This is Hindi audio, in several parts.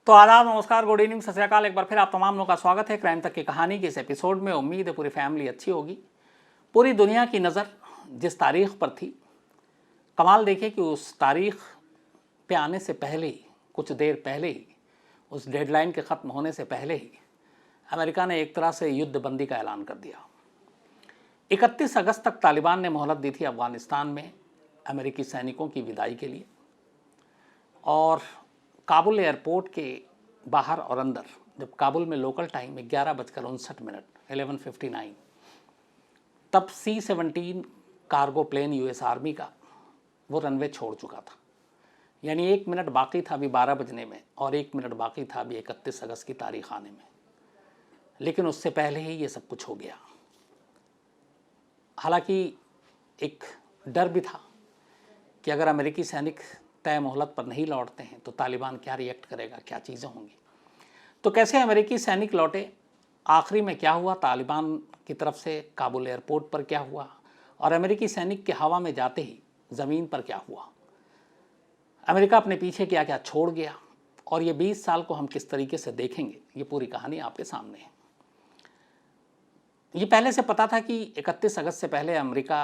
तो आदाब, नमस्कार, गुड इवनिंग, सत श्री अकाल। एक बार फिर आप तमाम लोगों का स्वागत है क्राइम तक की कहानी के इस एपिसोड में। उम्मीद है पूरी फैमिली अच्छी होगी। पूरी दुनिया की नज़र जिस तारीख पर थी, कमाल देखिए कि उस तारीख पे आने से पहले ही, कुछ देर पहले ही, उस डेडलाइन के ख़त्म होने से पहले ही अमेरिका ने एक तरह से युद्धबंदी का ऐलान कर दिया। 31 अगस्त तक तालिबान ने मोहलत दी थी अफ़गानिस्तान में अमेरिकी सैनिकों की विदाई के लिए। और काबुल एयरपोर्ट के बाहर और अंदर, जब काबुल में लोकल टाइम 11:59 11:59, तब C-17 cargo plane US army का वो रनवे छोड़ चुका था। यानी 1 मिनट बाकी था अभी 12 बजने में, और 1 मिनट बाकी था अभी 31 अगस्त की तारीख आने में। लेकिन उससे पहले ही ये सब कुछ हो गया। हालांकि एक डर भी था कि अगर अमेरिकी सैनिक तय मोहलत पर नहीं लौटते हैं तो तालिबान क्या रिएक्ट करेगा, क्या चीज़ें होंगी। तो कैसे अमेरिकी सैनिक लौटे, आखिरी में क्या हुआ, तालिबान की तरफ से काबुल एयरपोर्ट पर क्या हुआ, और अमेरिकी सैनिक के हवा में जाते ही ज़मीन पर क्या हुआ, अमेरिका अपने पीछे क्या क्या छोड़ गया, और ये 20 साल को हम किस तरीके से देखेंगे, ये पूरी कहानी आपके सामने है। ये पहले से पता था कि 31 अगस्त से पहले अमेरिका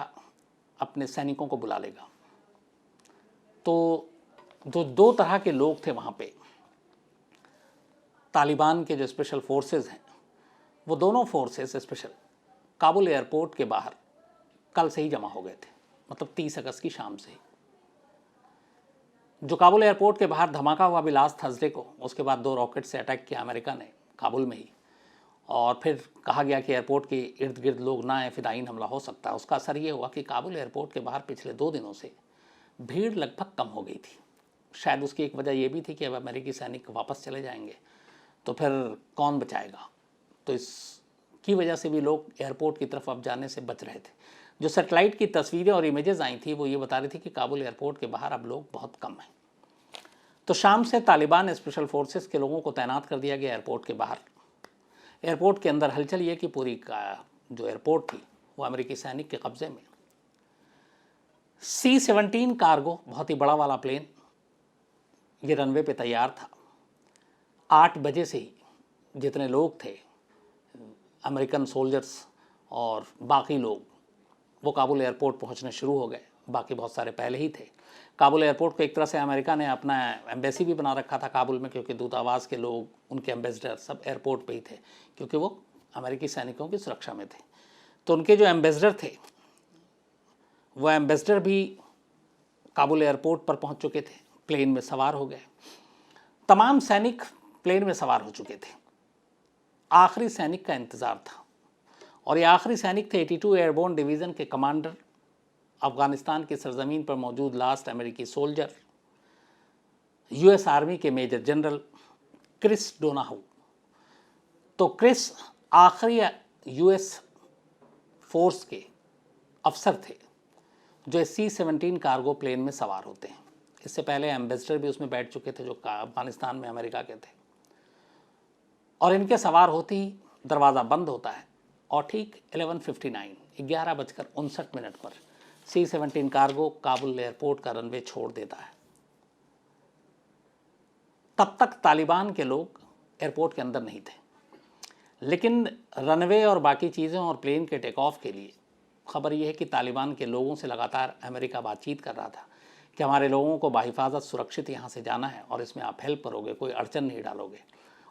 अपने सैनिकों को बुला लेगा। तो जो दो तरह के लोग थे वहाँ पे, तालिबान के जो स्पेशल फोर्सेस हैं, वो दोनों फोर्सेस स्पेशल काबुल एयरपोर्ट के बाहर कल से ही जमा हो गए थे, मतलब 30 अगस्त की शाम से ही। जो काबुल एयरपोर्ट के बाहर धमाका हुआ भी लास्ट थर्सडे को, उसके बाद 2 रॉकेट से अटैक किया अमेरिका ने काबुल में ही, और फिर कहा गया कि एयरपोर्ट के इर्द गिर्द लोग ना आए, फिदायीन हमला हो सकता है। उसका असर ये हुआ कि काबुल एयरपोर्ट के बाहर पिछले 2 दिनों से भीड़ लगभग कम हो गई थी। शायद उसकी एक वजह यह भी थी कि अब अमेरिकी सैनिक वापस चले जाएंगे तो फिर कौन बचाएगा, तो इसकी वजह से भी लोग एयरपोर्ट की तरफ अब जाने से बच रहे थे। जो सैटेलाइट की तस्वीरें और इमेजेस आई थी वो ये बता रही थी कि काबुल एयरपोर्ट के बाहर अब लोग बहुत कम हैं। तो शाम से तालिबान स्पेशल फोर्सेस के लोगों को तैनात कर दिया गया एयरपोर्ट के बाहर। एयरपोर्ट के अंदर हलचल ये कि पूरी जो एयरपोर्ट थी वो अमेरिकी सैनिक के कब्जे में। C-17 कार्गो, बहुत ही बड़ा वाला प्लेन, ये रनवे पे तैयार था। 8 बजे से ही जितने लोग थे, अमेरिकन सोल्जर्स और बाकी लोग, वो काबुल एयरपोर्ट पहुंचने शुरू हो गए। बाकी बहुत सारे पहले ही थे। काबुल एयरपोर्ट को एक तरह से अमेरिका ने अपना एम्बेसी भी बना रखा था काबुल में, क्योंकि दूतावास के लोग, उनके एम्बेसडर सब एयरपोर्ट पे ही थे, क्योंकि वो अमेरिकी सैनिकों की सुरक्षा में थे। तो उनके जो एम्बेसडर थे, वो एम्बेसडर भी काबुल एयरपोर्ट पर पहुंच चुके थे, प्लेन में सवार हो गए। तमाम सैनिक प्लेन में सवार हो चुके थे। आखिरी सैनिक का इंतज़ार था, और ये आखिरी सैनिक थे 82 एयरबोर्न डिवीज़न के कमांडर, अफ़गानिस्तान की सरजमीन पर मौजूद लास्ट अमेरिकी सोल्जर, यूएस आर्मी के मेजर जनरल क्रिस डोनाहू। तो क्रिस आखिरी यूएस फोर्स के अफसर थे जो C-17 कार्गो प्लेन में सवार होते हैं। इससे पहले एम्बेसडर भी उसमें बैठ चुके थे जो अफगानिस्तान में अमेरिका के थे। और इनके सवार होते ही दरवाज़ा बंद होता है, और ठीक 11:59 11:59 पर C-17 कार्गो काबुल एयरपोर्ट का रनवे छोड़ देता है। तब तक तालिबान के लोग एयरपोर्ट के अंदर नहीं थे, लेकिन रनवे और बाकी चीज़ें और प्लेन के टेक ऑफ के लिए खबर यह है कि तालिबान के लोगों से लगातार अमेरिका बातचीत कर रहा था कि हमारे लोगों को बाहिफाजत सुरक्षित यहाँ से जाना है, और इसमें आप हेल्प करोगे, कोई अड़चन नहीं डालोगे।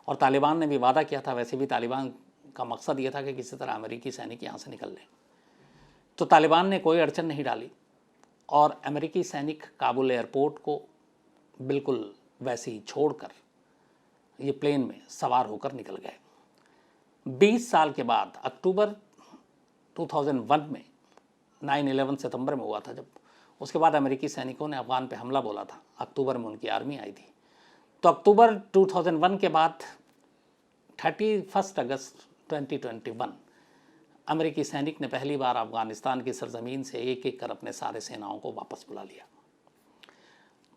और तालिबान ने भी वादा किया था, वैसे भी तालिबान का मकसद ये था कि किसी तरह अमेरिकी सैनिक यहाँ से निकल लें। तो तालिबान ने कोई अड़चन नहीं डाली, और अमेरिकी सैनिक काबुल एयरपोर्ट को बिल्कुल वैसे ही छोड़कर ये प्लेन में सवार होकर निकल गए। 20 साल के बाद अक्टूबर 2001 में 9/11 सितंबर में हुआ था जब, उसके बाद अमेरिकी सैनिकों ने अफ़गान पे हमला बोला था। अक्टूबर में उनकी आर्मी आई थी। तो अक्टूबर 2001 के बाद 31 अगस्त 2021 अमेरिकी सैनिक ने पहली बार अफ़गानिस्तान की सरजमीन से एक एक कर अपने सारे सेनाओं को वापस बुला लिया।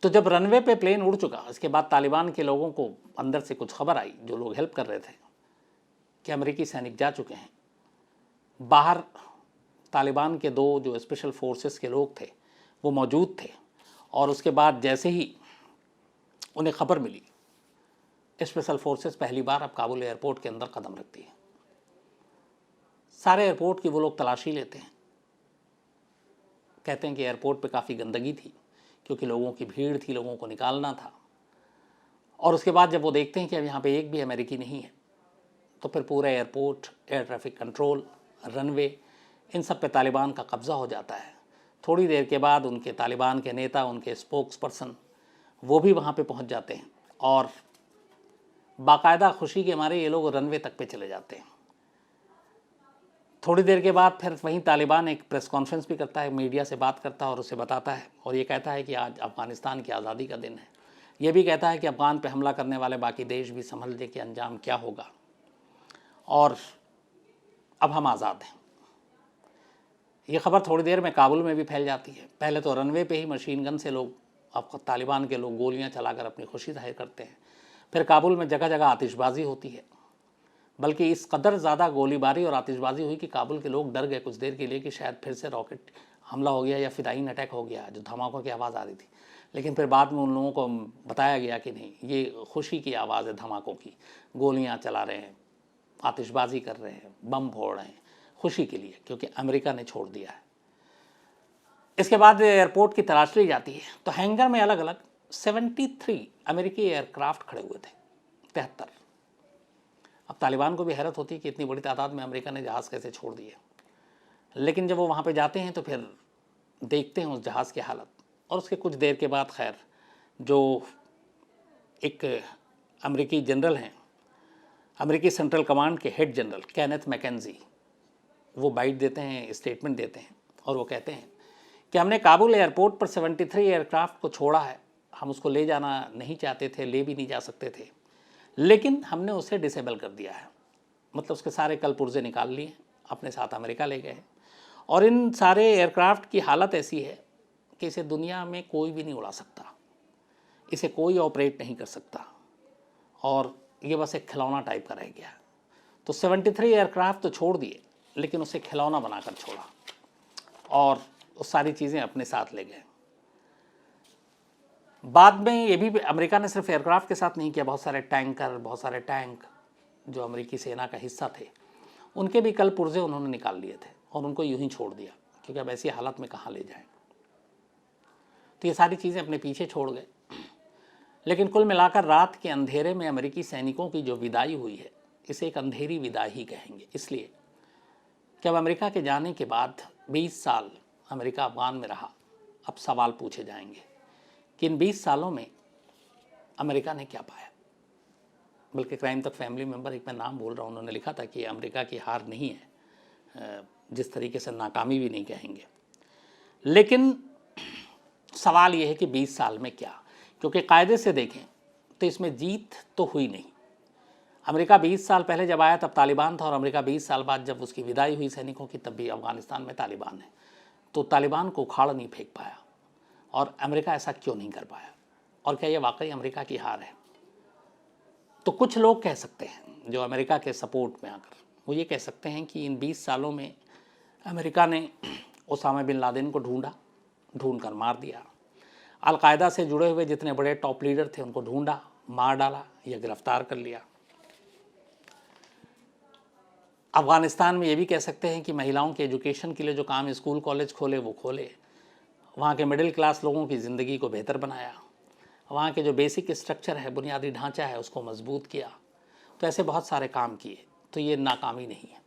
तो जब रनवे पे प्लेन उड़ चुका, इसके बाद तालिबान के लोगों को अंदर से कुछ खबर आई, जो लोग हेल्प कर रहे थे, कि अमेरिकी सैनिक जा चुके हैं। बाहर तालिबान के 2 जो स्पेशल फोर्सेस के लोग थे वो मौजूद थे, और उसके बाद जैसे ही उन्हें खबर मिली स्पेशल फोर्सेस पहली बार अब काबुल एयरपोर्ट के अंदर कदम रखती है। सारे एयरपोर्ट की वो लोग तलाशी लेते हैं, कहते हैं कि एयरपोर्ट पे काफ़ी गंदगी थी क्योंकि लोगों की भीड़ थी, लोगों को निकालना था। और उसके बाद जब वो देखते हैं कि अब यहाँ पे एक भी अमेरिकी नहीं है, तो फिर पूरा airport, air traffic control, runway, इन सब पे तालिबान का कब्ज़ा हो जाता है। थोड़ी देर के बाद उनके तालिबान के नेता, उनके स्पोक्स पर्सन, वो भी वहाँ पे पहुँच जाते हैं और बाकायदा खुशी के मारे ये लोग रनवे तक पे चले जाते हैं। थोड़ी देर के बाद फिर वहीं तालिबान एक प्रेस कॉन्फ्रेंस भी करता है, मीडिया से बात करता है और उसे बताता है और ये कहता है कि आज अफ़गानिस्तान की आज़ादी का दिन है। ये भी कहता है कि अफ़गान पे हमला करने वाले बाकी देश भी समझ लें कि अंजाम क्या होगा और अब हम आज़ाद हैं। ये खबर थोड़ी देर में काबुल में भी फैल जाती है। पहले तो रनवे पे ही मशीन गन से लोग, अब तालिबान के लोग गोलियां चलाकर अपनी खुशी जाहिर करते हैं। फिर काबुल में जगह जगह आतिशबाजी होती है, बल्कि इस कदर ज़्यादा गोलीबारी और आतिशबाजी हुई कि काबुल के लोग डर गए कुछ देर के लिए कि शायद फिर से रॉकेट हमला हो गया या फिदायीन अटैक हो गया, जो धमाकों की आवाज़ आ रही थी। लेकिन फिर बाद में उन लोगों को बताया गया कि नहीं, ये खुशी की आवाज़ है धमाकों की, गोलियाँ चला रहे हैं, आतिशबाजी कर रहे हैं, बम फोड़ रहे हैं, खुशी के लिए, क्योंकि अमेरिका ने छोड़ दिया है। इसके बाद एयरपोर्ट की तलाश ली जाती है तो हैंगर में अलग अलग 73 अमेरिकी एयरक्राफ्ट खड़े हुए थे, 73। अब तालिबान को भी हैरत होती है कि इतनी बड़ी तादाद में अमेरिका ने जहाज़ कैसे छोड़ दिए। लेकिन जब वो वहाँ पे जाते हैं तो फिर देखते हैं उस जहाज़ की हालत, और उसके कुछ देर के बाद खैर जो एक अमेरिकी जनरल हैं, अमेरिकी सेंट्रल कमांड के हेड जनरल केनेथ मैकेंजी, वो बाइट देते हैं, स्टेटमेंट देते हैं और वो कहते हैं कि हमने काबुल एयरपोर्ट पर 73 एयरक्राफ्ट को छोड़ा है। हम उसको ले जाना नहीं चाहते थे, ले भी नहीं जा सकते थे, लेकिन हमने उसे डिसेबल कर दिया है। मतलब उसके सारे कल पुर्जे निकाल लिए, अपने साथ अमेरिका ले गए। और इन सारे एयरक्राफ्ट की हालत ऐसी है कि इसे दुनिया में कोई भी नहीं उड़ा सकता, इसे कोई ऑपरेट नहीं कर सकता, और ये बस एक खिलौना टाइप का रह गया। तो 73 एयरक्राफ्ट तो छोड़ दिए, लेकिन उसे खिलौना बनाकर छोड़ा और वो सारी चीज़ें अपने साथ ले गए। बाद में ये भी अमेरिका ने सिर्फ एयरक्राफ्ट के साथ नहीं किया, बहुत सारे टैंकर, बहुत सारे टैंक जो अमेरिकी सेना का हिस्सा थे, उनके भी कल पुर्जे उन्होंने निकाल लिए थे और उनको यूं ही छोड़ दिया, क्योंकि अब ऐसी हालत में कहाँ ले जाएं। तो ये सारी चीज़ें अपने पीछे छोड़ गए। लेकिन कुल मिलाकर रात के अंधेरे में अमेरिकी सैनिकों की जो विदाई हुई है, इसे एक अंधेरी विदाई ही कहेंगे, इसलिए कि अब अमेरिका के जाने के बाद 20 साल अमेरिका अफगान में रहा। अब सवाल पूछे जाएंगे कि इन 20 सालों में अमेरिका ने क्या पाया। बल्कि क्राइम तक फैमिली मेंबर, एक मैं नाम बोल रहा हूँ, उन्होंने लिखा था कि अमेरिका की हार नहीं है, जिस तरीके से नाकामी भी नहीं कहेंगे। लेकिन सवाल ये है कि 20 साल में क्या, क्योंकि कायदे से देखें तो इसमें जीत तो हुई नहीं। अमेरिका 20 साल पहले जब आया तब तालिबान था, और अमेरिका 20 साल बाद जब उसकी विदाई हुई सैनिकों की, तब भी अफगानिस्तान में तालिबान है। तो तालिबान को उखाड़ नहीं फेंक पाया, और अमेरिका ऐसा क्यों नहीं कर पाया, और क्या ये वाकई अमेरिका की हार है? तो कुछ लोग कह सकते हैं, जो अमेरिका के सपोर्ट में आकर, वो ये कह सकते हैं कि इन 20 सालों में अमेरिका ने ओसामा बिन लादेन को ढूंढ कर मार दिया। अलकायदा से जुड़े हुए जितने बड़े टॉप लीडर थे उनको ढूंढा, मार डाला या गिरफ्तार कर लिया। अफ़गानिस्तान में ये भी कह सकते हैं कि महिलाओं के एजुकेशन के लिए जो काम स्कूल कॉलेज खोले वो खोले, वहाँ के मिडिल क्लास लोगों की ज़िंदगी को बेहतर बनाया, वहाँ के जो बेसिक स्ट्रक्चर है, बुनियादी ढांचा है, उसको मजबूत किया। तो ऐसे बहुत सारे काम किए, तो ये नाकामी नहीं है।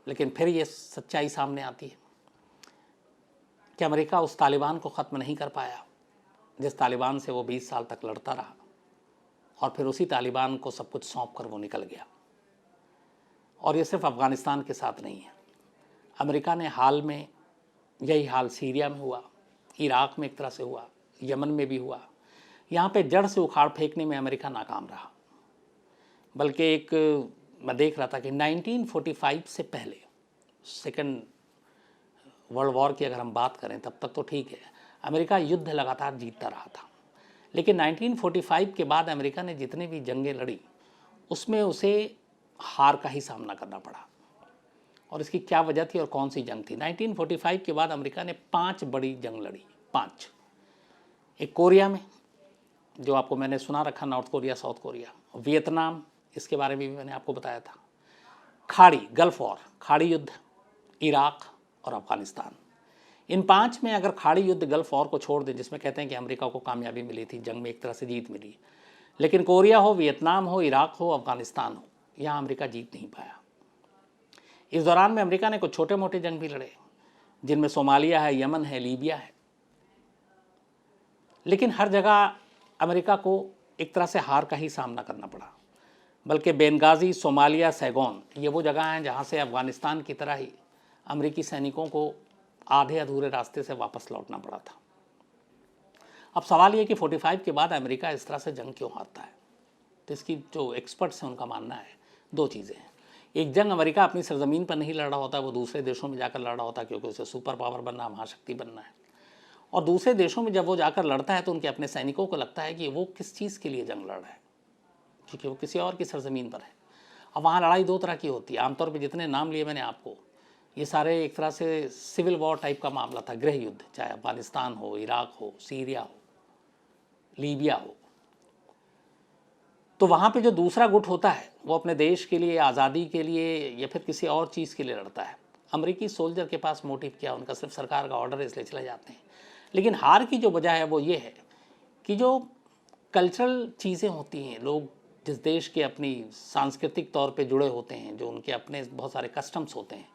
लेकिन फिर ये सच्चाई सामने आती है कि अमेरिका उस तालिबान को ख़त्म नहीं कर पाया जिस तालिबान से वो 20 साल तक लड़ता रहा, और फिर उसी तालिबान को सब कुछ सौंप कर वो निकल गया। और ये सिर्फ अफ़गानिस्तान के साथ नहीं है, अमेरिका ने हाल में यही हाल सीरिया में हुआ, इराक़ में एक तरह से हुआ, यमन में भी हुआ। यहाँ पे जड़ से उखाड़ फेंकने में अमेरिका नाकाम रहा। बल्कि एक मैं देख रहा था कि 1945 से पहले, सेकेंड वर्ल्ड वॉर की अगर हम बात करें, तब तक तो ठीक है, अमेरिका युद्ध लगातार जीतता रहा था। लेकिन 1945 के बाद अमेरिका ने जितने भी जंगें लड़ी, उसमें उसे हार का ही सामना करना पड़ा। और इसकी क्या वजह थी और कौन सी जंग थी? 1945 के बाद अमेरिका ने 5 बड़ी जंग लड़ी, 5। एक कोरिया में, जो आपको मैंने सुना रखा, north Korea, south Korea, Vietnam, इसके बारे में भी मैंने आपको बताया था, खाड़ी, गल्फ वॉर, खाड़ी युद्ध, इराक और अफगानिस्तान। इन 5 में अगर खाड़ी युद्ध, गल्फ वॉर को छोड़ दें, जिसमें कहते हैं कि अमेरिका को कामयाबी मिली थी, जंग में एक तरह से जीत मिली, लेकिन कोरिया हो, वियतनाम हो, इराक हो, अफगानिस्तान हो, यहाँ अमेरिका जीत नहीं पाया। इस दौरान में अमेरिका ने कुछ छोटे मोटे जंग भी लड़े, जिनमें सोमालिया है, यमन है, लीबिया है, लेकिन हर जगह अमेरिका को एक तरह से हार का ही सामना करना पड़ा। बल्कि बेनगाजी, सोमालिया, सैगोन, ये वो जगह हैं जहाँ से अफ़गानिस्तान की तरह ही अमेरिकी सैनिकों को आधे अधूरे रास्ते से वापस लौटना पड़ा था। अब सवाल ये कि 45 के बाद अमेरिका इस तरह से जंग क्यों हारता है? तो इसकी जो एक्सपर्ट्स हैं उनका मानना है 2 चीज़ें हैं। एक, जंग अमेरिका अपनी सरजमीन पर नहीं लड़ रहा होता, वो दूसरे देशों में जाकर लड़ रहा होता, क्योंकि उसे सुपर पावर बनना, महाशक्ति बनना है। और दूसरे देशों में जब वो जाकर लड़ता है तो उनके अपने सैनिकों को लगता है कि वो किस चीज़ के लिए जंग लड़ रहा है, क्योंकि वो किसी और की सरजमीन पर है। अब वहाँ लड़ाई 2 तरह की होती है। आमतौर पे जितने नाम लिए मैंने आपको, ये सारे एक तरह से सिविल वॉर टाइप का मामला था, गृह युद्ध, चाहे अफगानिस्तान हो, इराक हो, सीरिया हो, लीबिया हो। तो वहाँ पे जो दूसरा गुट होता है वो अपने देश के लिए, आज़ादी के लिए या फिर किसी और चीज़ के लिए लड़ता है। अमेरिकी सोल्जर के पास मोटिव क्या, उनका सिर्फ सरकार का ऑर्डर है इसलिए चले जाते हैं। लेकिन हार की जो वजह है वो ये है कि जो कल्चरल चीज़ें होती हैं, लोग जिस देश के अपनी सांस्कृतिक तौर पे जुड़े होते हैं, जो उनके अपने बहुत सारे कस्टम्स होते हैं,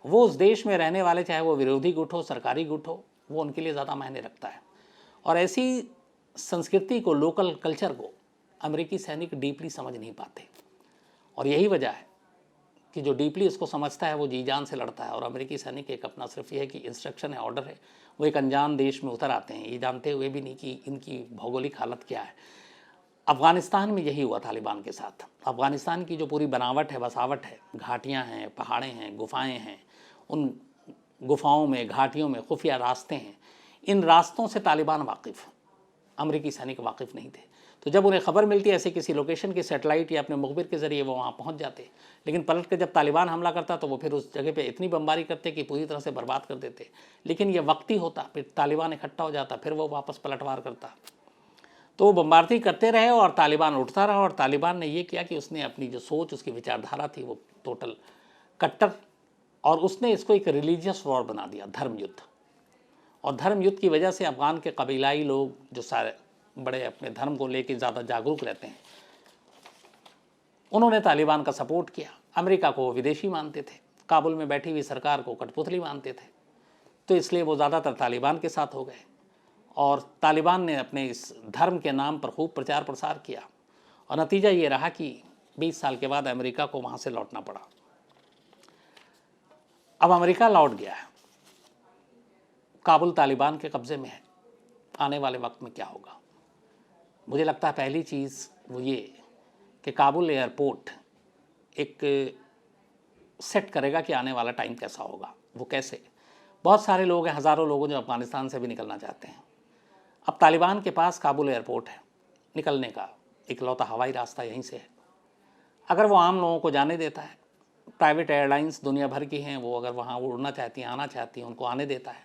वो उस देश में रहने वाले, चाहे वो विरोधी गुट हो, सरकारी गुट हो, वो उनके लिए ज़्यादा मायने रखता है। और ऐसी संस्कृति को, लोकल कल्चर को अमेरिकी सैनिक डीपली समझ नहीं पाते। और यही वजह है कि जो डीपली इसको समझता है वो जी जान से लड़ता है। और अमेरिकी सैनिक एक अपना सिर्फ ये है कि इंस्ट्रक्शन है, ऑर्डर है, वो एक अनजान देश में उतर आते हैं, ये जानते हुए भी नहीं कि इनकी भौगोलिक हालत क्या है। अफ़गानिस्तान में यही हुआ तालिबान के साथ। अफ़गानिस्तान की जो पूरी बनावट है, बसावट है, घाटियाँ हैं, पहाड़ें हैं, गुफाएँ हैं, उन गुफाओं में, घाटियों में खुफिया रास्ते हैं, इन रास्तों से तालिबान वाकिफ़, अमेरिकी सैनिक वाकिफ़ नहीं थे। तो जब उन्हें खबर मिलती है ऐसे किसी लोकेशन की, सैटेलाइट या अपने मुखबिर के ज़रिए, वो वहाँ पहुँच जाते। लेकिन पलट के जब तालिबान हमला करता तो वो फिर उस जगह पे इतनी बमबारी करते कि पूरी तरह से बर्बाद कर देते। लेकिन ये वक्ती होता, फिर तालिबान इकट्ठा हो जाता, फिर वो वापस पलटवार करता। तो वो बमबारी करते रहे और तालिबान उठता रहा। और तालिबान ने ये किया कि उसने अपनी जो सोच, उसकी विचारधारा थी, वो टोटल कट्टर, और उसने इसको एक रिलीजियस वॉर बना दिया, धर्म युद्ध। और धर्म युद्ध की वजह से अफ़गान के कबीलाई लोग, जो सारे बड़े अपने धर्म को लेकर ज़्यादा जागरूक रहते हैं, उन्होंने तालिबान का सपोर्ट किया। अमेरिका को वो विदेशी मानते थे, काबुल में बैठी हुई सरकार को कठपुतली मानते थे, तो इसलिए वो ज़्यादातर तालिबान के साथ हो गए। और तालिबान ने अपने इस धर्म के नाम पर खूब प्रचार प्रसार किया, और नतीजा ये रहा कि 20 साल के बाद अमेरिका को वहाँ से लौटना पड़ा। अब अमेरिका लौट गया है, काबुल तालिबान के कब्ज़े में है। आने वाले वक्त में क्या होगा? मुझे लगता है पहली चीज़ वो ये कि काबुल एयरपोर्ट एक सेट करेगा कि आने वाला टाइम कैसा होगा। वो कैसे? बहुत सारे लोग हैं, हज़ारों लोग जो अफ़गानिस्तान से भी निकलना चाहते हैं। अब तालिबान के पास काबुल एयरपोर्ट है, निकलने का इकलौता हवाई रास्ता यहीं से है। अगर वो आम लोगों को जाने देता है, प्राइवेट एयरलाइंस दुनिया भर की हैं, वो अगर वहाँ उड़ना चाहती हैं, आना चाहती हैं, उनको आने देता है।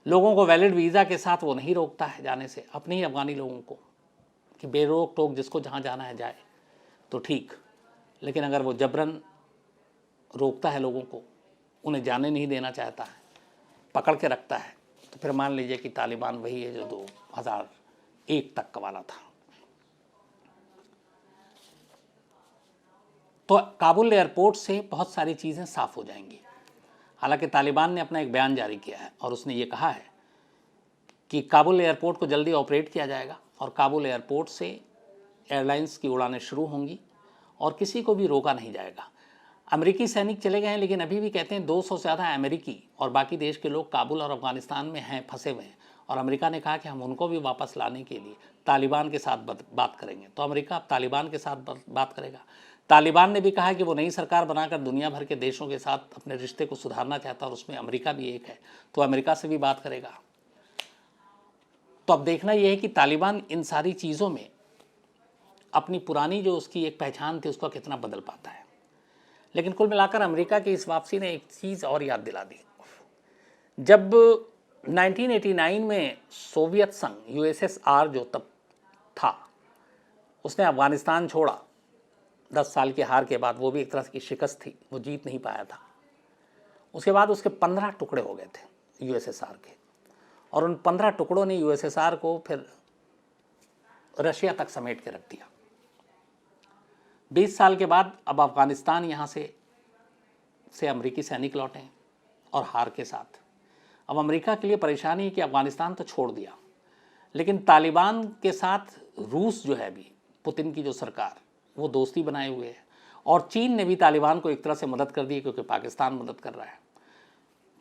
लोगों को वैलिड वीज़ा के साथ वो नहीं रोकता है जाने से, अपने ही अफ़गानी लोगों को, कि बेरोक टोक जिसको जहाँ जाना है जाए तो ठीक। लेकिन अगर वो जबरन रोकता है लोगों को, उन्हें जाने नहीं देना चाहता है, पकड़ के रखता है, तो फिर मान लीजिए कि तालिबान वही है जो 2001 तक का वाला था। तो काबुल एयरपोर्ट से बहुत सारी चीज़ें साफ़ हो जाएंगी। हालांकि तालिबान ने अपना एक बयान जारी किया है और उसने ये कहा है कि काबुल एयरपोर्ट को जल्दी ऑपरेट किया जाएगा और काबुल एयरपोर्ट से एयरलाइंस की उड़ानें शुरू होंगी और किसी को भी रोका नहीं जाएगा। अमेरिकी सैनिक चले गए हैं, लेकिन अभी भी कहते हैं 200 से ज़्यादा अमेरिकी और बाकी देश के लोग काबुल और अफ़गानिस्तान में हैं, फंसे हुए हैं। और अमेरिका ने कहा कि हम उनको भी वापस लाने के लिए तालिबान के साथ बात करेंगे। तो अमेरिका अब तालिबान के साथ बात करेगा। तालिबान ने भी कहा कि वो नई सरकार बनाकर दुनिया भर के देशों के साथ अपने रिश्ते को सुधारना चाहता है, और उसमें अमेरिका भी एक है, तो अमेरिका से भी बात करेगा। तो अब देखना यह है कि तालिबान इन सारी चीज़ों में अपनी पुरानी जो उसकी एक पहचान थी उसको कितना बदल पाता है। लेकिन कुल मिलाकर अमेरिका की इस वापसी ने एक चीज़ और याद दिला दी। जब 1989 में सोवियत संघ, यूएसएसआर जो तब था, उसने अफ़गानिस्तान छोड़ा 10 साल की हार के बाद। वो भी एक तरह की शिकस्त थी, वो जीत नहीं पाया था। उसके बाद उसके 15 टुकड़े हो गए थे यूएसएसआर के, और उन 15 टुकड़ों ने यूएसएसआर को फिर रशिया तक समेट के रख दिया। 20 साल के बाद अब अफ़गानिस्तान यहाँ से अमेरिकी सैनिक लौटे और हार के साथ। अब अमेरिका के लिए परेशानी है कि अफ़गानिस्तान तो छोड़ दिया, लेकिन तालिबान के साथ रूस जो है अभी, पुतिन की जो सरकार, वो दोस्ती बनाए हुए है, और चीन ने भी तालिबान को एक तरह से मदद कर दी क्योंकि पाकिस्तान मदद कर रहा है।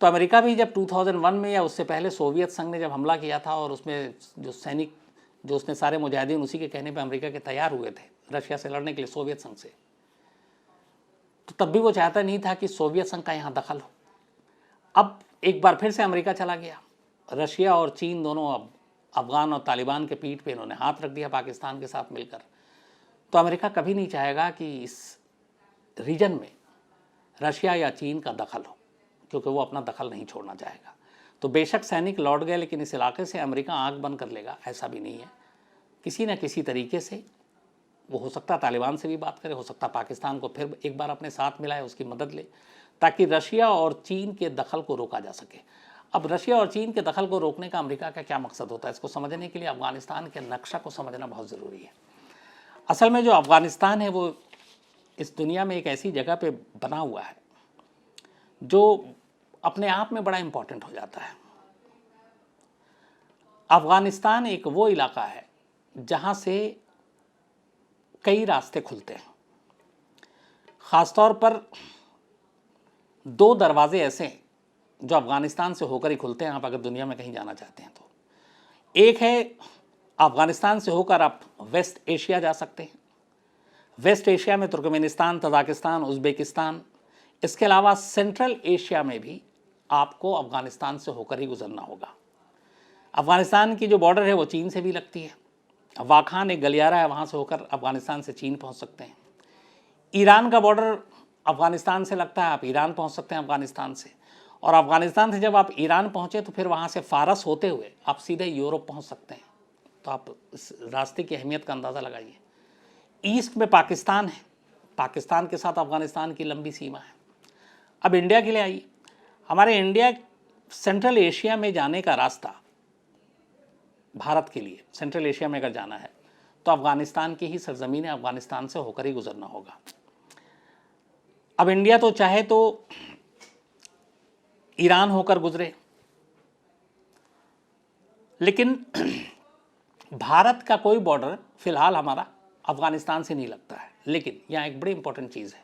तो अमेरिका भी जब 2001 में या उससे पहले सोवियत संघ ने जब हमला किया था और उसमें जो सैनिक जो उसने सारे मुजाहिदीन उसी के कहने पे अमेरिका के तैयार हुए थे रशिया से लड़ने के लिए सोवियत संघ से, तो तब भी वो चाहता नहीं था कि सोवियत संघ का यहाँ दखल हो। अब एक बार फिर से अमेरिका चला गया, रशिया और चीन दोनों अब अफ़गान और तालिबान के पीठ पे इन्होंने हाथ रख दिया पाकिस्तान के साथ मिलकर। तो अमेरिका कभी नहीं चाहेगा कि इस रीजन में रशिया या चीन का दखल हो, क्योंकि वो अपना दखल नहीं छोड़ना चाहेगा। तो बेशक सैनिक लौट गए, लेकिन इस इलाके से अमेरिका आंख बंद कर लेगा ऐसा भी नहीं है। किसी न किसी तरीके से वो, हो सकता है तालिबान से भी बात करे, हो सकता है पाकिस्तान को फिर एक बार अपने साथ मिलाए, उसकी मदद ले, ताकि रशिया और चीन के दखल को रोका जा सके। अब रशिया और चीन के दखल को रोकने का अमेरिका का क्या मकसद होता है, इसको समझने के लिए अफ़गानिस्तान के नक्शा को समझना बहुत ज़रूरी है। असल में जो अफ़गानिस्तान है वो इस दुनिया में एक ऐसी जगह पे बना हुआ है जो अपने आप में बड़ा इम्पॉर्टेंट हो जाता है। अफ़गानिस्तान एक वो इलाका है जहाँ से कई रास्ते खुलते हैं। ख़ासतौर पर 2 दरवाज़े ऐसे हैं जो अफ़गानिस्तान से होकर ही खुलते हैं, आप अगर दुनिया में कहीं जाना चाहते हैं तो। एक है, अफ़गानिस्तान से होकर आप वेस्ट एशिया जा सकते हैं। वेस्ट एशिया में तुर्कमेनिस्तान, तजाकिस्तान, उज़्बेकिस्तान, इसके अलावा सेंट्रल एशिया में भी आपको अफ़गानिस्तान से होकर ही गुजरना होगा। अफ़गानिस्तान की जो बॉर्डर है वो चीन से भी लगती है। वाखान एक गलियारा है, वहाँ से होकर अफ़गानिस्तान से चीन पहुँच सकते हैं। ईरान का बॉर्डर अफ़गानिस्तान से लगता है, आप ईरान पहुँच सकते हैं अफ़गानिस्तान से। और अफ़गानिस्तान से जब आप ईरान पहुँचे तो फिर वहाँ से फ़ारस होते हुए आप सीधे यूरोप पहुँच सकते हैं। तो आप इस रास्ते की अहमियत का अंदाज़ा लगाइए। ईस्ट में पाकिस्तान है, पाकिस्तान के साथ अफ़गानिस्तान की लंबी सीमा है। अब इंडिया के लिए आइए। हमारे इंडिया सेंट्रल एशिया में जाने का रास्ता, भारत के लिए सेंट्रल एशिया में अगर जाना है तो अफ़गानिस्तान की ही सरजमीन है, अफ़गानिस्तान से होकर ही गुजरना होगा। अब इंडिया तो चाहे तो ईरान होकर गुजरे, लेकिन भारत का कोई बॉर्डर फ़िलहाल हमारा अफ़गानिस्तान से नहीं लगता है। लेकिन यहाँ एक बड़ी इंपॉर्टेंट चीज़ है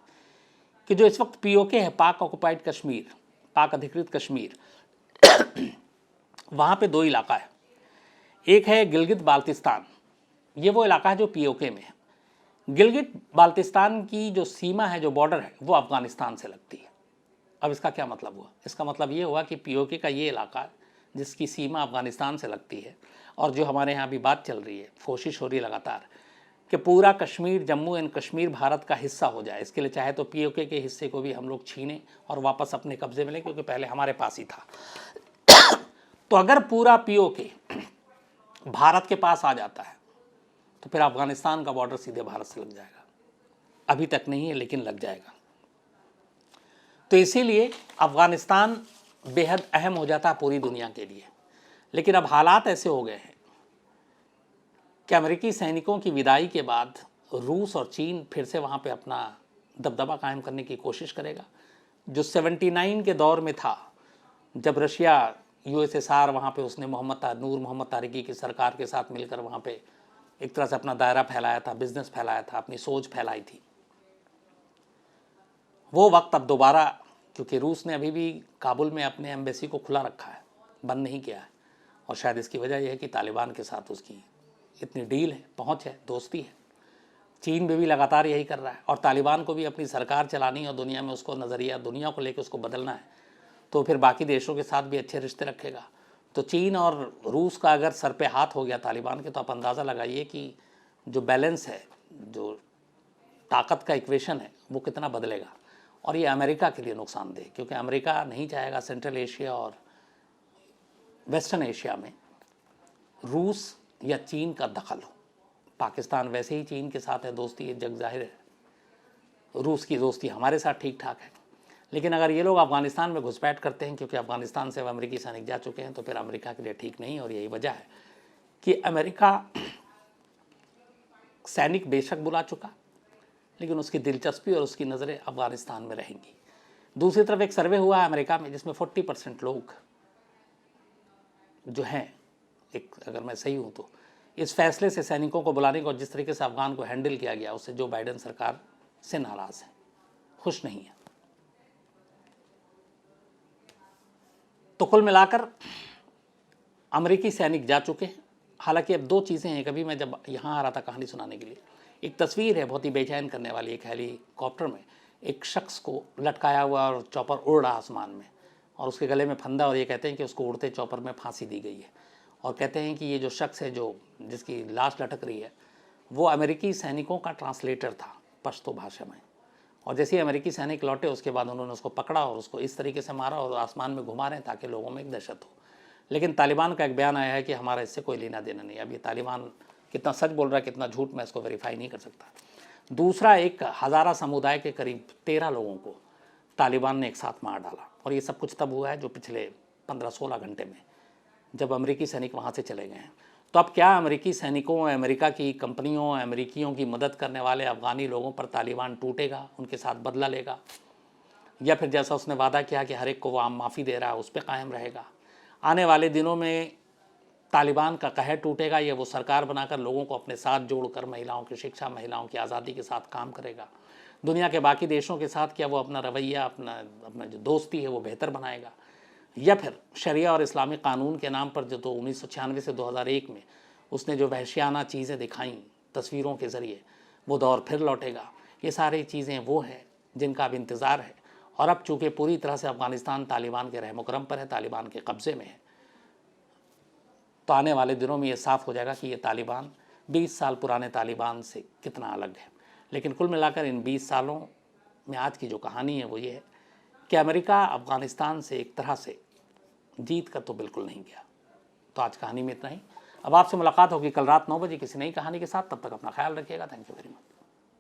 कि जो इस वक्त पीओके है, पाक ऑक्युपाइड कश्मीर, पाक अधिकृत कश्मीर, वहाँ पे 2 इलाका है। एक है गिलगित बाल्तिस्तान, ये वो इलाका है जो पीओके में है। गिलगित बाल्तिस्तान की जो सीमा है, जो बॉर्डर है, वो अफ़गानिस्तान से लगती है। अब इसका क्या मतलब हुआ? इसका मतलब ये हुआ कि पीओके का ये इलाका जिसकी सीमा अफ़गानिस्तान से लगती है, और जो हमारे यहाँ भी बात चल रही है, कोशिश हो रही है लगातार कि पूरा कश्मीर, जम्मू एंड कश्मीर भारत का हिस्सा हो जाए। इसके लिए चाहे तो पीओके के हिस्से को भी हम लोग छीनें और वापस अपने कब्जे में लें, क्योंकि पहले हमारे पास ही था। तो अगर पूरा पीओके भारत के पास आ जाता है तो फिर अफ़गानिस्तान का बॉर्डर सीधे भारत से लग जाएगा। अभी तक नहीं है, लेकिन लग जाएगा। तो इसीलिए अफ़गानिस्तान बेहद अहम हो जाता है पूरी दुनिया के लिए। लेकिन अब हालात ऐसे हो गए हैं कि अमेरिकी सैनिकों की विदाई के बाद रूस और चीन फिर से वहाँ पे अपना दबदबा कायम करने की कोशिश करेगा। जो 79 के दौर में था, जब रशिया यूएसएसआर वहाँ पे उसने नूर मोहम्मद तारिकी की सरकार के साथ मिलकर वहाँ पे एक तरह से अपना दायरा फैलाया था, बिजनेस फैलाया था, अपनी सोच फैलाई थी, वो वक्त अब दोबारा, क्योंकि रूस ने अभी भी काबुल में अपने एम्बेसी को खुला रखा है, बंद नहीं किया है। और शायद इसकी वजह यह है कि तालिबान के साथ उसकी इतनी डील है, पहुँच है, दोस्ती है। चीन में भी लगातार यही कर रहा है, और तालिबान को भी अपनी सरकार चलानी है और दुनिया में उसको नज़रिया, दुनिया को लेकर उसको बदलना है, तो फिर बाकी देशों के साथ भी अच्छे रिश्ते रखेगा। तो चीन और रूस का अगर सर पे हाथ हो गया तालिबान के, तो आप अंदाज़ा लगाइए कि जो बैलेंस है, जो ताकत का इक्वेशन है, वो कितना बदलेगा। और ये अमेरिका के लिए नुकसानदेह, क्योंकि अमेरिका नहीं चाहेगा सेंट्रल एशिया और वेस्टर्न एशिया में रूस या चीन का दखल हो। पाकिस्तान वैसे ही चीन के साथ है, दोस्ती है, जग जाहिर है। रूस की दोस्ती हमारे साथ ठीक ठाक है। लेकिन अगर ये लोग अफ़गानिस्तान में घुसपैठ करते हैं, क्योंकि अफ़गानिस्तान से अब अमेरिकी सैनिक जा चुके हैं, तो फिर अमेरिका के लिए ठीक नहीं। और यही वजह है कि अमेरिका सैनिक बेशक बुला चुका, लेकिन उसकी दिलचस्पी और उसकी नज़रें अफ़गानिस्तान में रहेंगी। दूसरी तरफ एक सर्वे हुआ है अमेरिका में, जिसमें 40% लोग जो हैं, एक अगर मैं सही हूँ तो, इस फैसले से सैनिकों को बुलाने को और जिस तरीके से अफ़गान को हैंडल किया गया उससे जो बाइडेन सरकार से नाराज़ है, खुश नहीं है। तो कुल मिलाकर अमेरिकी सैनिक जा चुके हैं। हालांकि अब दो चीज़ें हैं। कभी मैं जब यहाँ आ रहा था कहानी सुनाने के लिए, एक तस्वीर है बहुत ही बेचैन करने वाली। एक हेलीकॉप्टर में एक शख्स को लटकाया हुआ और चॉपर उड़ रहा आसमान में, और उसके गले में फंदा, और ये कहते हैं कि उसको उड़ते चॉपर में फांसी दी गई है। और कहते हैं कि ये जो शख्स है जो जिसकी लाश लटक रही है, वो अमेरिकी सैनिकों का ट्रांसलेटर था पश्तो भाषा में। और जैसे ही अमेरिकी सैनिक लौटे उसके बाद उन्होंने उसको पकड़ा और उसको इस तरीके से मारा और आसमान में घुमा रहे हैं ताकि लोगों में एक दहशत हो। लेकिन तालिबान का एक बयान आया है कि हमारा इससे कोई लेना देना नहीं। अब ये तालिबान कितना सच बोल रहा है कितना झूठ, मैं इसको वेरीफाई नहीं कर सकता। दूसरा, एक हज़ारा समुदाय के करीब 13 लोगों को तालिबान ने एक साथ मार डाला। और ये सब कुछ तब हुआ है जो पिछले 15-16 घंटे में, जब अमेरिकी सैनिक वहाँ से चले गए हैं। तो अब क्या अमेरिकी सैनिकों, अमेरिका की कंपनियों, अमेरिकियों की मदद करने वाले अफ़गानी लोगों पर तालिबान टूटेगा, उनके साथ बदला लेगा, या फिर जैसा उसने वादा किया कि हर एक को वो आम माफ़ी दे रहा है उस पर कायम रहेगा? आने वाले दिनों में तालिबान का कहर टूटेगा या वो सरकार बनाकर लोगों को अपने साथ जोड़कर महिलाओं की शिक्षा, महिलाओं की आज़ादी के साथ काम करेगा? दुनिया के बाकी देशों के साथ क्या वो अपना रवैया, अपना जो दोस्ती है वो बेहतर बनाएगा? या फिर शरिया और इस्लामी कानून के नाम पर जो 1996 से 2001 में उसने जो वहशियाना चीज़ें दिखाई तस्वीरों के ज़रिए, वो दौर फिर लौटेगा? ये सारी चीज़ें वो हैं जिनका अब इंतज़ार है। और अब चूँकि पूरी तरह से अफ़गानिस्तान तालिबान के रहमकरम पर है, तालिबान के कब्ज़े में है, तो आने वाले दिनों में ये साफ़ हो जाएगा कि ये तालिबान 20 साल पुराने तालिबान से कितना अलग है। लेकिन कुल मिलाकर इन 20 सालों में आज की जो कहानी है वो ये है कि अमेरिका अफ़गानिस्तान से एक तरह से जीत कर तो बिल्कुल नहीं गया। तो आज कहानी में इतना ही। अब आपसे मुलाकात होगी कल रात 9 बजे किसी नई कहानी के साथ। तब तक अपना ख्याल रखिएगा। Thank you very much.